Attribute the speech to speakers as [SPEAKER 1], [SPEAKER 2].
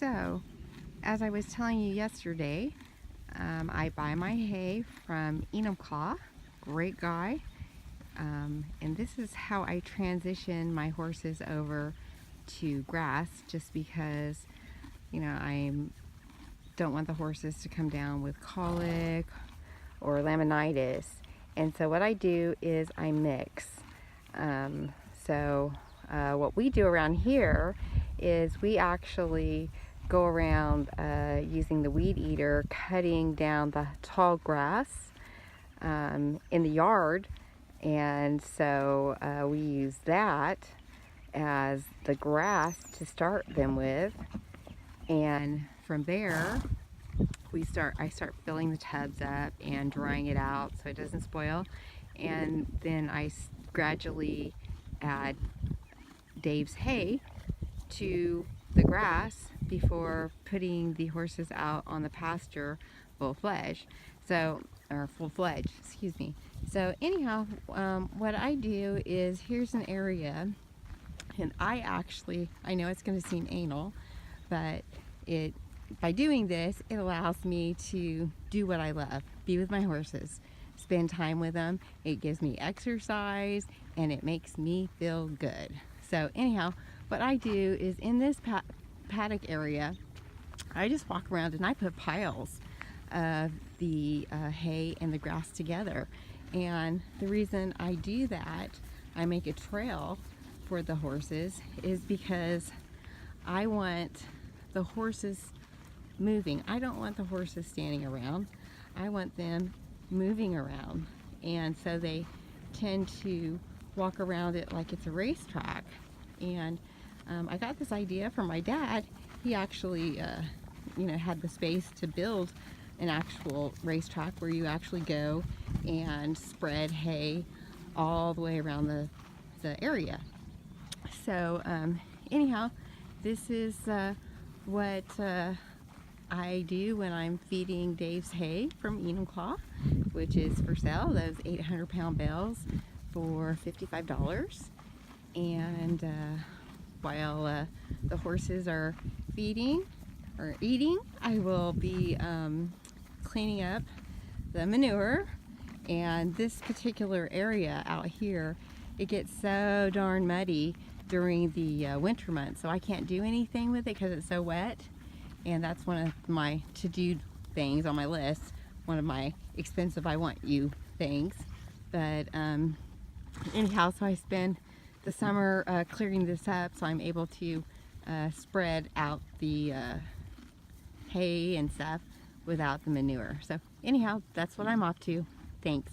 [SPEAKER 1] So, as I was telling you yesterday, I buy my hay from Enumclaw, great guy, and this is how I transition my horses over to grass, just because, I don't want the horses to come down with colic or laminitis. And so what I do is I mix. What we do around here is we actually go around using the weed eater, cutting down the tall grass in the yard. And so we use that as the grass to start them with. And from there, I start filling the tubs up and drying it out so it doesn't spoil. And then I gradually add Dave's hay to the grass before putting the horses out on the pasture full-fledged. Excuse me. So anyhow, what I do is, here's an area, and I know it's going to seem anal, but by doing this, it allows me to do what I love, be with my horses, spend time with them. It gives me exercise, and it makes me feel good. So anyhow, what I do is, in this paddock area, I just walk around and I put piles of the hay and the grass together. And the reason I do that, I make a trail for the horses, is because I want the horses moving. I don't want the horses standing around. I want them moving around. And so they tend to walk around it like it's a racetrack. And I got this idea from my dad. He actually had the space to build an actual racetrack where you actually go and spread hay all the way around the area. So anyhow, this is what I do when I'm feeding Dave's hay from Enumclaw, which is for sale, those 800-pound bales for $55. And while the horses are feeding or eating, I will be cleaning up the manure. And this particular area out here, it gets so darn muddy during the winter months, so I can't do anything with it because it's so wet. And that's one of my to-do things on my list, one of my expensive I want you things. But anyhow, so I spend the summer clearing this up, so I'm able to spread out the hay and stuff without the manure. So anyhow, that's what I'm off to. Thanks.